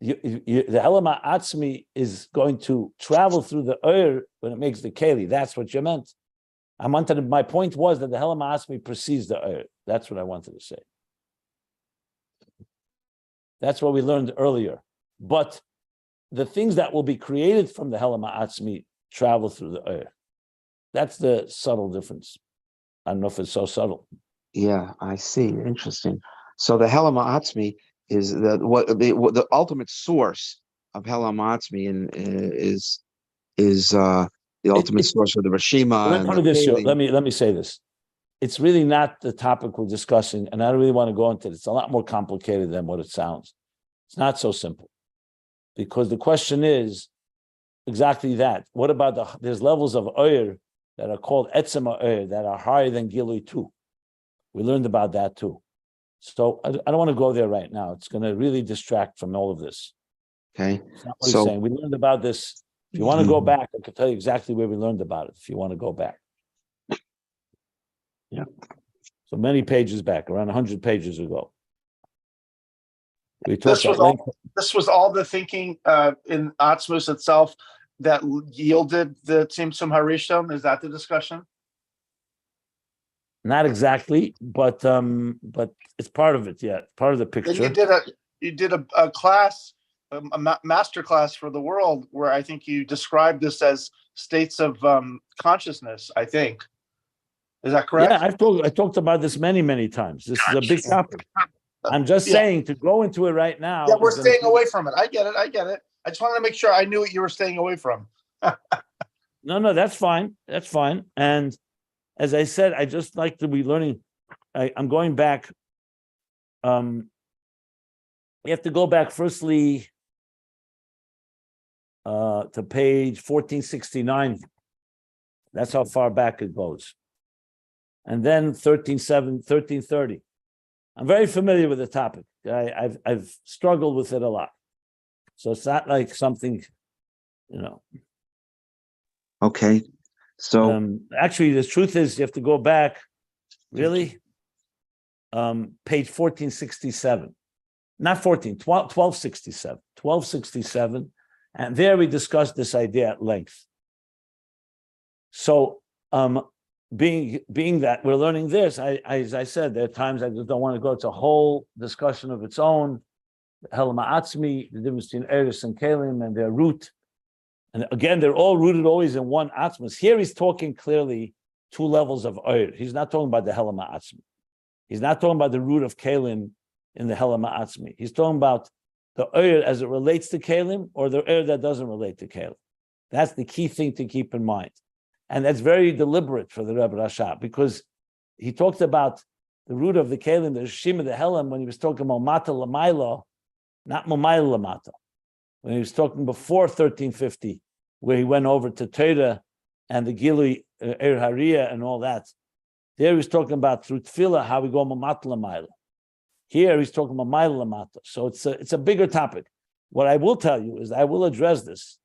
S1: The Helama Atzmi is going to travel through the Ur when it makes the Keli. That's what you meant. My point was that the Helam Atzmi precedes the Oyer. That's what I wanted to say. That's what we learned earlier. But the things that will be created from the Helam Atzmi travel through the Oyer. That's the subtle difference. I don't know if it's so subtle.
S4: Yeah, I see. Interesting. So the Helam Atzmi is the ultimate source of Helam Atzmi is the ultimate source of the Rishima.
S1: Let me put it this way. Let me say this. It's really not the topic we're discussing, and I don't really want to go into it. It's a lot more complicated than what it sounds. It's not so simple. Because the question is exactly that. What about there's levels of Oyer that are called Etzema Oyer that are higher than Gilui too. We learned about that too. So I don't want to go there right now. It's going to really distract from all of this.
S4: Okay.
S1: It's not what he's saying. We learned about this. If you want to go back, I can tell you exactly where we learned about it, if you want to go back.
S4: Yeah.
S1: So many pages back, around 100 pages ago. We
S2: This
S1: talked
S2: was all the thinking in Atzmus itself that yielded the Tzimtzum Harishon. Is that the discussion?
S1: Not exactly, but it's part of it. Yeah, part of the picture.
S2: Then you did a class, a master class for the world, where I think you described this as states of consciousness. I think, is that correct?
S1: Yeah, I talked about this many times. This is a big topic. I'm just saying to go into it right now.
S2: Yeah, we're staying away from it. I get it. I just wanted to make sure I knew what you were staying away from.
S1: No, that's fine. That's fine. And as I said, I just like to be learning. I'm going back. You have to go back firstly to page 1469. That's how far back it goes. And then 1330. I'm very familiar with the topic. I've struggled with it a lot. So it's not like something,
S4: Okay. So
S1: actually, the truth is you have to go back, really, page 1467. Not 1267. 1267. And there we discussed this idea at length. So being that we're learning this, as I said, there are times I just don't want to go. It's a whole discussion of its own. Helam Atzmi, the difference between Eris and Keilim and their root. And again, they're all rooted always in one Atzmus. Here he's talking clearly two levels of Oyer. He's not talking about the Helam Atzmi. He's not talking about the root of Keilim in the Helam Atzmi. He's talking about the Oyer as it relates to Keilim or the Oyer that doesn't relate to Keilim. That's the key thing to keep in mind. And that's very deliberate for the Rebbe Rashab, because he talked about the root of the Keilim, the Rishima, the Helam, when he was talking about Mata Lamaila, not Mamayla Lamata. When he was talking before 1350, where he went over to Torah and the Gilui Er Hariya and all that. There he was talking about through Tefillah, how we go Mamat Lamaila. Here he's talking about Maila Lamata. So it's a bigger topic. What I will tell you is I will address this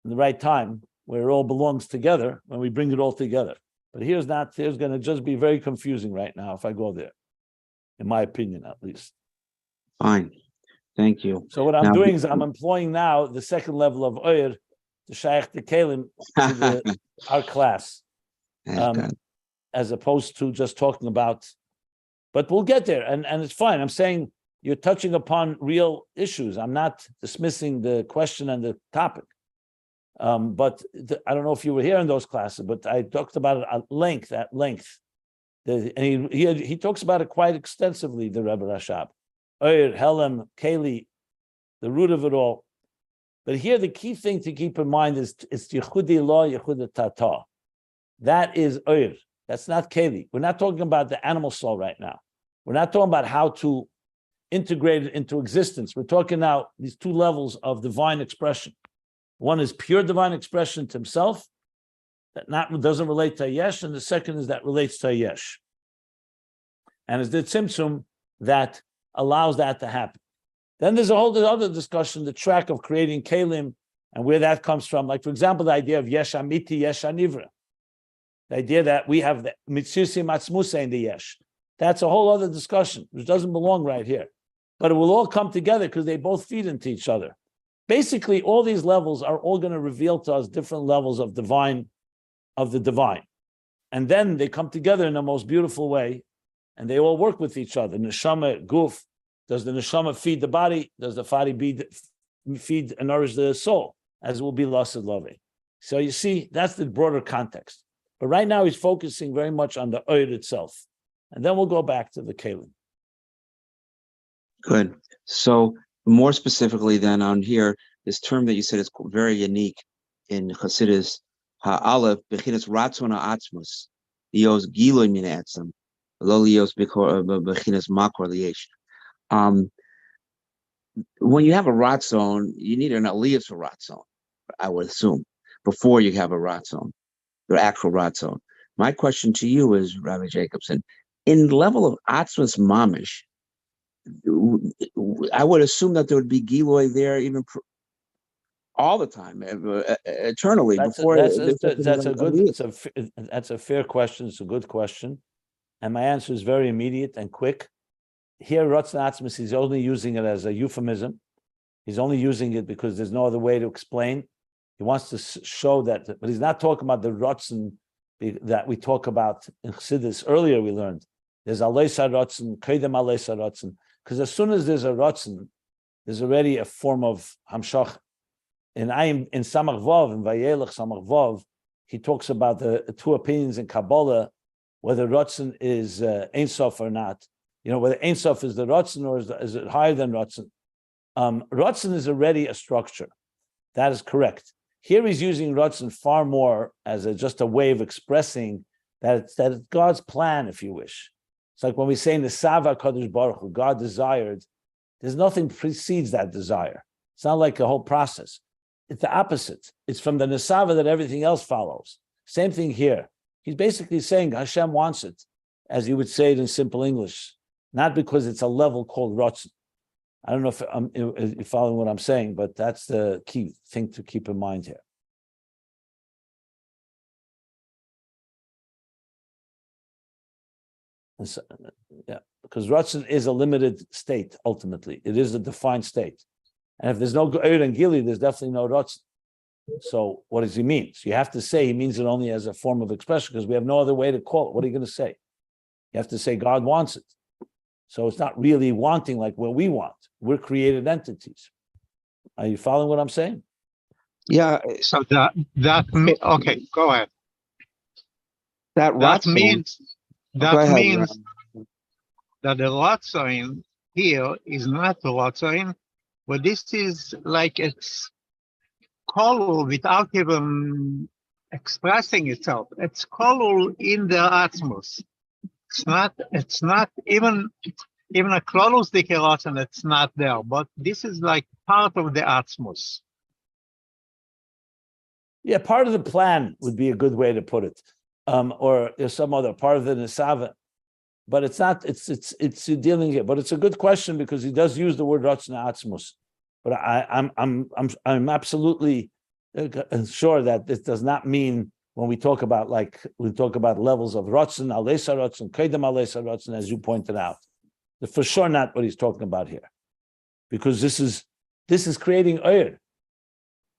S1: in the right time, where it all belongs together, when we bring it all together. But here's going to just be very confusing right now if I go there, in my opinion, at least.
S4: Fine. Thank you.
S1: So what I'm doing is I'm employing now the second level of Oyer, the Shaykh the Keilim, to our class, as opposed to just talking about, but we'll get there, and it's fine. I'm saying you're touching upon real issues. I'm not dismissing the question and the topic. But I don't know if you were here in those classes, but I talked about it at length. And he talks about it quite extensively, the Rebbe Rashab. Oyer, Helam, Keli, the root of it all. But here the key thing to keep in mind is it's Yechudi Lo, Yechuda Tata. That is Oyer. That's not Keli. We're not talking about the animal soul right now. We're not talking about how to integrate it into existence. We're talking now these two levels of divine expression. One is pure divine expression to himself, that doesn't relate to Yesh, and the second is that relates to Yesh. And it's the Tzimtzum that allows that to happen. Then there's a whole other discussion, the track of creating Keilim and where that comes from. Like, for example, the idea of Yesh Amiti, Yesh Anivra. The idea that we have the Mitzusim Atzmus in the Yesh. That's a whole other discussion, which doesn't belong right here. But it will all come together because they both feed into each other. Basically, all these levels are all going to reveal to us different levels of the divine. And then they come together in the most beautiful way, and they all work with each other. Neshama, guf, does the neshama feed the body? Does the body feed and nourish the soul? As will be lost in love. So you see, that's the broader context. But right now he's focusing very much on the oil itself. And then we'll go back to the Keilim.
S4: Good. So more specifically then on here, this term that you said is very unique in Chassidus, ha'aleph, bechinas ratzon ha'atzmus, lios giloy min etzem, lo lios bechinas makor liyesh. When you have a ratzon, you need an aliyah for ratzon, I would assume, before you have a ratzon, the actual ratzon. My question to you is, Rabbi Jacobson, in the level of atzmus mamish, I would assume that there would be giloy there even all the time, eternally. That's
S1: a fair question. It's a good question, and my answer is very immediate and quick. Here, Ratzon Atzmus, he's only using it as a euphemism. He's only using it because there's no other way to explain. He wants to show that, but he's not talking about the Ratzon that we talk about in Chassidus. Earlier we learned there's Aleisa Ratzon, Keilim Aleisa Ratzon. Because as soon as there's a Ratzon, there's already a form of Hamshach. In Samach Vav, in Vayelech Samach Vav, he talks about the two opinions in Kabbalah, whether Ratzon is Ein Sof or not. You know, whether Ein Sof is the Ratzon or is it higher than Ratzon. Ratzon is already a structure. That is correct. Here he's using Ratzon far more as just a way of expressing that it's God's plan, if you wish. It's like when we say in the Sava Kadosh Baruch Hu, God desired, there's nothing precedes that desire. It's not like a whole process. It's the opposite. It's from the Nesava that everything else follows. Same thing here. He's basically saying Hashem wants it, as you would say it in simple English, not because it's a level called Ratzon. I don't know if you're following what I'm saying, but that's the key thing to keep in mind here. So, yeah, because Ratzon is a limited state, ultimately. It is a defined state. And if there's no Geir and Gili, there's definitely no Ratzon. So what does he mean? So you have to say he means it only as a form of expression because we have no other way to call it. What are you going to say? You have to say God wants it. So it's not really wanting like what we want. We're created entities. Are you following what I'm saying?
S4: Yeah.
S5: So okay, go ahead.
S4: That
S5: means that the Ratzon here is not Ratzon, but this is like it's kolul without even expressing itself. It's kolul in the Atzmus. It's not even a close Ratzon, it's not there, but this is like part of the Atzmus.
S1: Yeah, part of the plan would be a good way to put it. Or there's some other part of the Nesava. But it's not, it's dealing here. But it's a good question because he does use the word Ratzon Atzmus. But I'm absolutely sure that this does not mean when we talk about levels of Ratzon, Aleisa Ratzon, Keilim Aleisa Ratzon, as you pointed out. For sure not what he's talking about here. Because this is creating Oyer.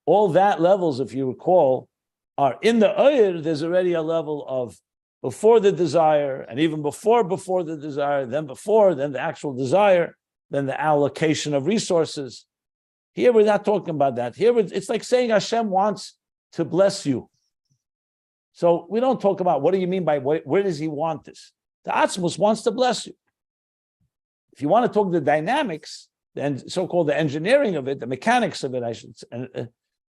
S1: All that levels, if you recall, are in the Oyer, there's already a level of before the desire, and even before the desire, then the actual desire, then the allocation of resources. Here we're not talking about that. Here it's like saying Hashem wants to bless you. So we don't talk about what do you mean by where does he want this? The Atzmus wants to bless you. If you want to talk the dynamics, then so-called the engineering of it, the mechanics of it, I should say,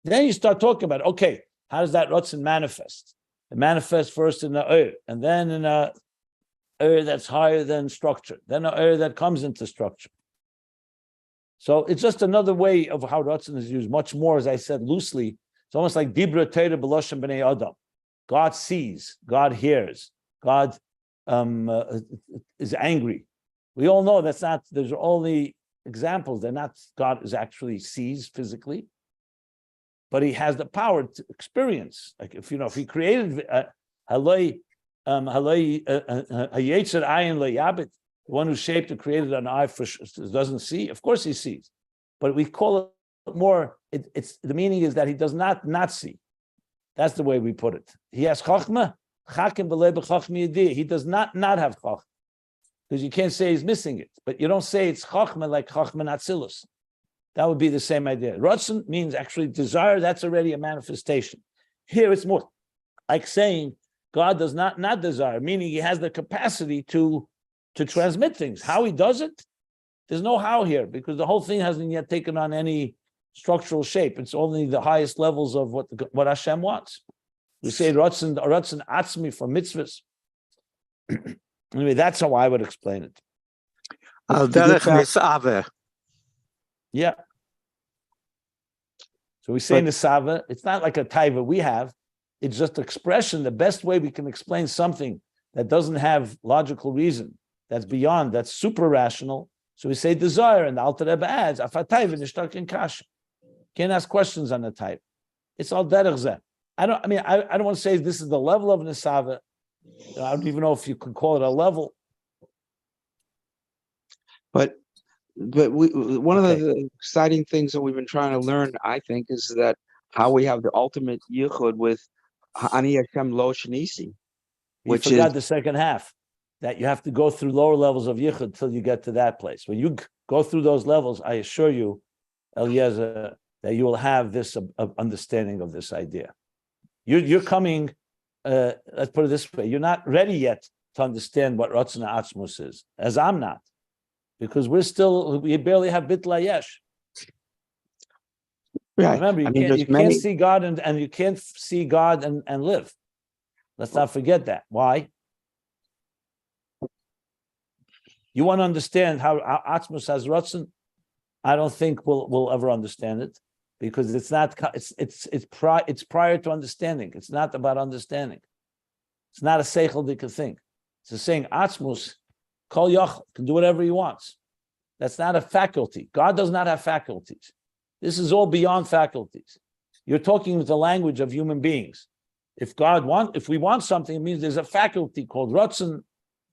S1: then you start talking about, okay, how does that Ratzon manifest? It manifests first in the Oyer, and then in a Oyer that's higher than structure, then an Oyer that comes into structure. So it's just another way of how Ratzon is used, much more, as I said, loosely. It's almost like Dibra Teira B'Loshen B'nei Adam. God sees, God hears, God is angry. We all know that's not, there's only examples. They're not, God is actually sees physically, but he has the power to experience. Like if he created Haloi Hayetzer Ayin Leyabit, the one who shaped and created an eye doesn't see. Of course he sees, but we call it more. It's the meaning is that he does not see. That's the way we put it. He has chachma, He does not have chachma, because you can't say he's missing it, but you don't say it's chachma like chachma atzilus. That would be the same idea. Ratzon means actually desire. That's already a manifestation. Here it's more like saying God does not desire, meaning he has the capacity to transmit things. How he does it, there's no how here, because the whole thing hasn't yet taken on any structural shape. It's only the highest levels of what Hashem wants. We say Ratzon Atzmi for mitzvahs. Anyway, that's how I would explain it. Yeah. So we say Nisava, it's not like a taiva we have, it's just expression. The best way we can explain something that doesn't have logical reason, that's beyond, that's super rational. So we say desire, and the Alter Rebbe adds, Afataiva nishtak in kasha. Can't ask questions on the type. It's all derech zeh. I don't want to say this is the level of Nisava. I don't even know if you can call it a level.
S4: But one of the exciting things that we've been trying to learn, I think, is that how we have the ultimate yichud with Ani Hashem Lo Shanisi, which
S1: you forgot
S4: is
S1: the second half, that you have to go through lower levels of yichud till you get to that place. When you go through those levels, I assure you, Eliezer, that you will have this understanding of this idea. You're coming. Let's put it this way: you're not ready yet to understand what Ratzon Atzmus is, as I'm not. Because we barely have bitla yesh.
S4: right.
S1: Remember, you can't see God and you can't see God and live. Let's not forget that. Why? You want to understand how Atzmus has Ratzon? I don't think we'll ever understand it, because it's not. It's prior to understanding. It's not about understanding. It's not a seichel thing. It's a saying Atzmus. Kol Yachal can do whatever he wants. That's not a faculty. God does not have faculties. This is all beyond faculties. You're talking with the language of human beings. If we want something, it means there's a faculty called Ratzon,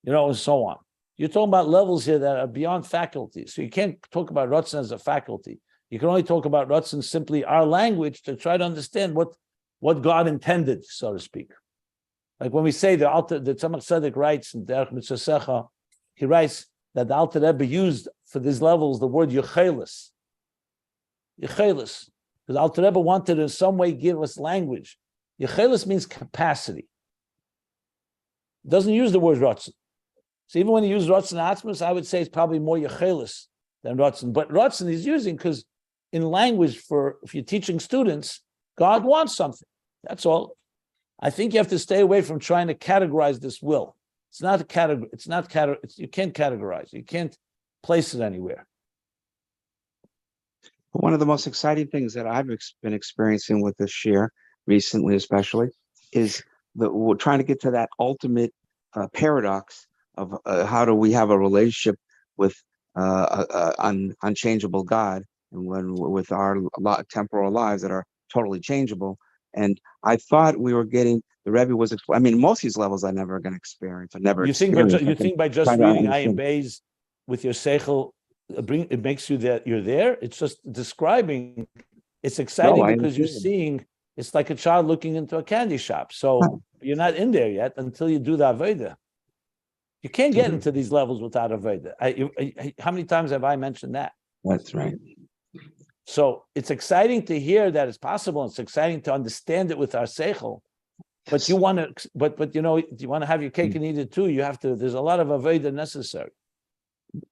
S1: and so on. You're talking about levels here that are beyond faculties. So you can't talk about Ratzon as a faculty. You can only talk about Ratzon simply our language to try to understand what God intended, so to speak. Like when we say the Tzemach Tzedek writes in Derech Mitzvosecha, he writes that the Alter Rebbe used for these levels the word Yechelis. Yechelis. Because Alter Rebbe wanted to in some way give us language. Yechelis means capacity. It doesn't use the word Ratzon. So even when he used Ratzon Atzmus, I would say it's probably more Yechelis than Ratzon. But Ratzon he's using because in language, if you're teaching students, God wants something. That's all. I think you have to stay away from trying to categorize this will. It's not a category. You can't categorize. You can't place it anywhere.
S4: One of the most exciting things that I've been experiencing with this year recently, especially, is that we're trying to get to that ultimate paradox of how do we have a relationship with unchangeable God, and with our temporal lives that are totally changeable. And I thought we were getting, the Rebbe was, most of these levels I never going to experience. You
S1: think by just reading Ayin Beis with your seichel, it makes you that you're there? It's just describing, it's exciting because you're seeing, it's like a child looking into a candy shop. So you're not in there yet until you do the Avodah. You can't get into these levels without Avodah. How many times have I mentioned that?
S4: That's right.
S1: So it's exciting to hear that it's possible. It's exciting to understand it with our seichel. But you want to, you want to have your cake and eat it too. You have to. There's a lot of avodah necessary.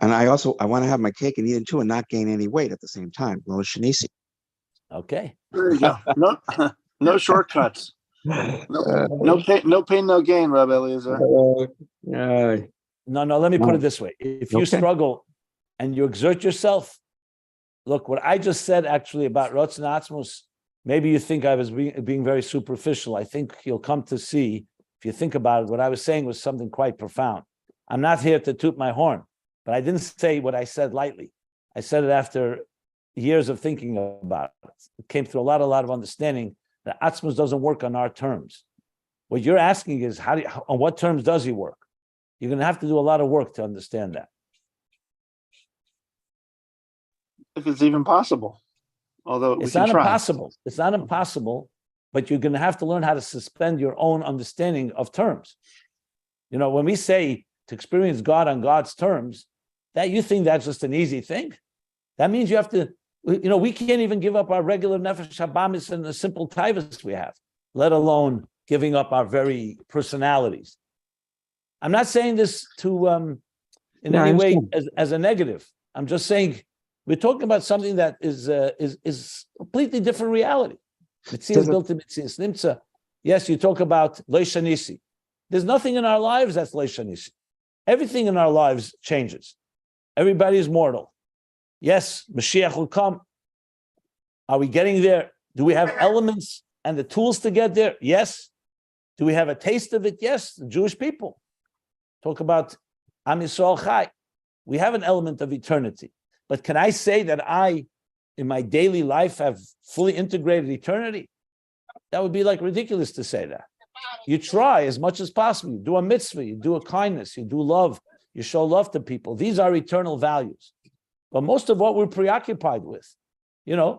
S4: And I want to have my cake and eat it too, and not gain any weight at the same time. Lo shanisi.
S1: Okay.
S2: There you go. No shortcuts. No pain, no gain, Rabbi Eliezer.
S1: No. Let me put it this way: if you struggle and you exert yourself. Look, what I just said actually about Ratzon Atzmus, maybe you think I was being very superficial. I think you'll come to see, if you think about it, what I was saying was something quite profound. I'm not here to toot my horn, but I didn't say what I said lightly. I said it after years of thinking about it. It came through a lot of understanding that Atzmus doesn't work on our terms. What you're asking is, on what terms does he work? You're going to have to do a lot of work to understand that.
S2: If it's even possible, although
S1: it's not impossible. It's not impossible, but you're going to have to learn how to suspend your own understanding of terms. When we say to experience God on God's terms, that you think that's just an easy thing. That means you have to, we can't even give up our regular nefesh habamis and the simple taivas we have, let alone giving up our very personalities. I'm not saying this to in any way as a negative. I'm just saying we're talking about something that is completely different reality. Mitzias built in Mitzias Nimtza. Yes, you talk about Leishanisi. There's nothing in our lives that's Leishanisi. Everything in our lives changes. Everybody is mortal. Yes, Mashiach will come. Are we getting there? Do we have elements and the tools to get there? Yes. Do we have a taste of it? Yes. The Jewish people talk about Am Yisrael Chai. We have an element of eternity. But can I say that I, in my daily life, have fully integrated eternity? That would be like ridiculous to say that. You try as much as possible. You do a mitzvah, you do a kindness, you do love, you show love to people. These are eternal values. But most of what we're preoccupied with, let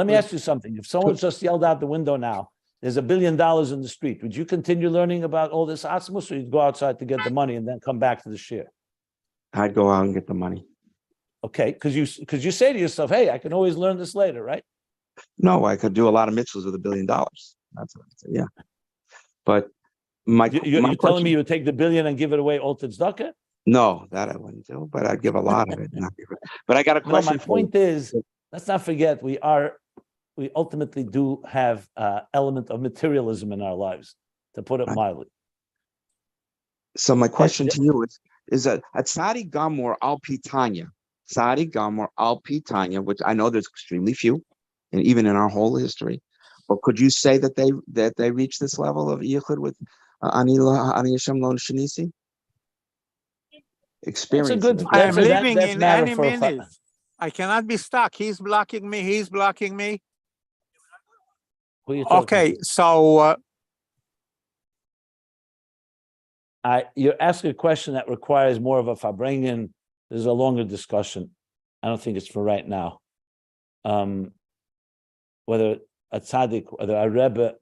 S1: me ask you something. If someone just yelled out the window now, there's $1 billion in the street, would you continue learning about all this Atzmus, or you'd go outside to get the money and then come back to the shir? I'd go out and get the money. Okay, because you say to yourself, hey, I can always learn this later, right? No, I could do a lot of mitzvahs with $1 billion. That's what I say, yeah. But you're telling me you would take the $1 billion and give it away all to tzedakah? No, that I wouldn't do, but I'd give a lot of it. But I got a question. No, my point is, let's not forget, we ultimately do have an element of materialism in our lives, to put it mildly. So my question to you is that at Tzadi Gamor Al Pitanya, which I know there's extremely few, and even in our whole history, but could you say that they reach this level of yichud with Ani Hashem Lo Shanisi? Experience.
S5: I'm living in any minute. I cannot be stuck. He's blocking me. Okay, so
S1: you're asking a question that requires more of a farbrengen. There's a longer discussion. I don't think it's for right now. Whether a tzaddik, whether a rebbe,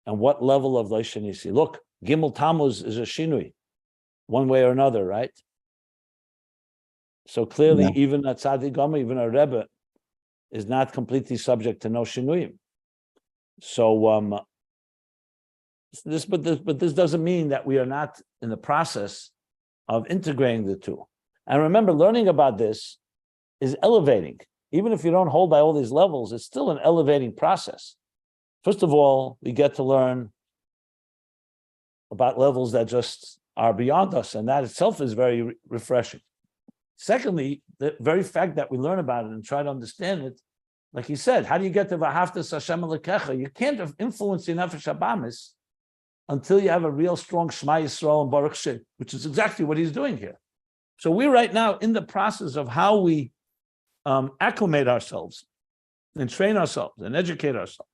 S1: and what level of leishanisi. Look, Gimel Tammuz is a shinui, one way or another, right? So clearly, even a tzaddik gomer, even a rebbe, is not completely subject to no shinuyim. So this doesn't mean that we are not in the process of integrating the two. And remember, learning about this is elevating. Even if you don't hold by all these levels, it's still an elevating process. First of all, we get to learn about levels that just are beyond us, and that itself is very refreshing. Secondly, the very fact that we learn about it and try to understand it, like he said, how do you get to V'ahavtas Hashem Elokecha? You can't influence the Nefesh Habamis until you have a real strong Shema Yisrael and Baruch Shem, which is exactly what he's doing here. So we're right now in the process of how we acclimate ourselves and train ourselves and educate ourselves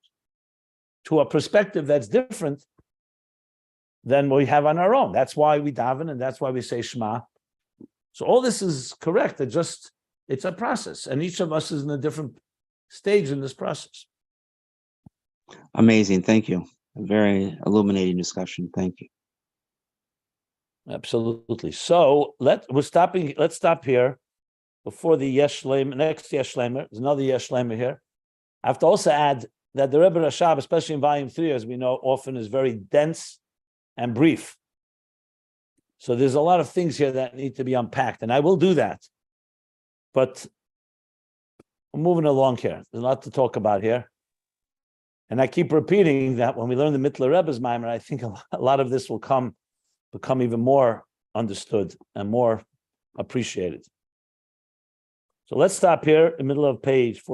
S1: to a perspective that's different than we have on our own. That's why we daven and that's why we say Shema. So all this is correct. It's a process, and each of us is in a different stage in this process. Amazing. Thank you. A very illuminating discussion. Thank you. Absolutely. So let's stop here before the Yesh Leim, next Yesh Leimer. There's another Yesh Leimer here. I have to also add that the Rebbe Rashab, especially in volume 3, as we know, often is very dense and brief. So there's a lot of things here that need to be unpacked, and I will do that. But we're moving along here. There's a lot to talk about here. And I keep repeating that when we learn the Mittler Rebbe's Maimer, I think a lot of this will become even more understood and more appreciated. So let's stop here in the middle of page 14.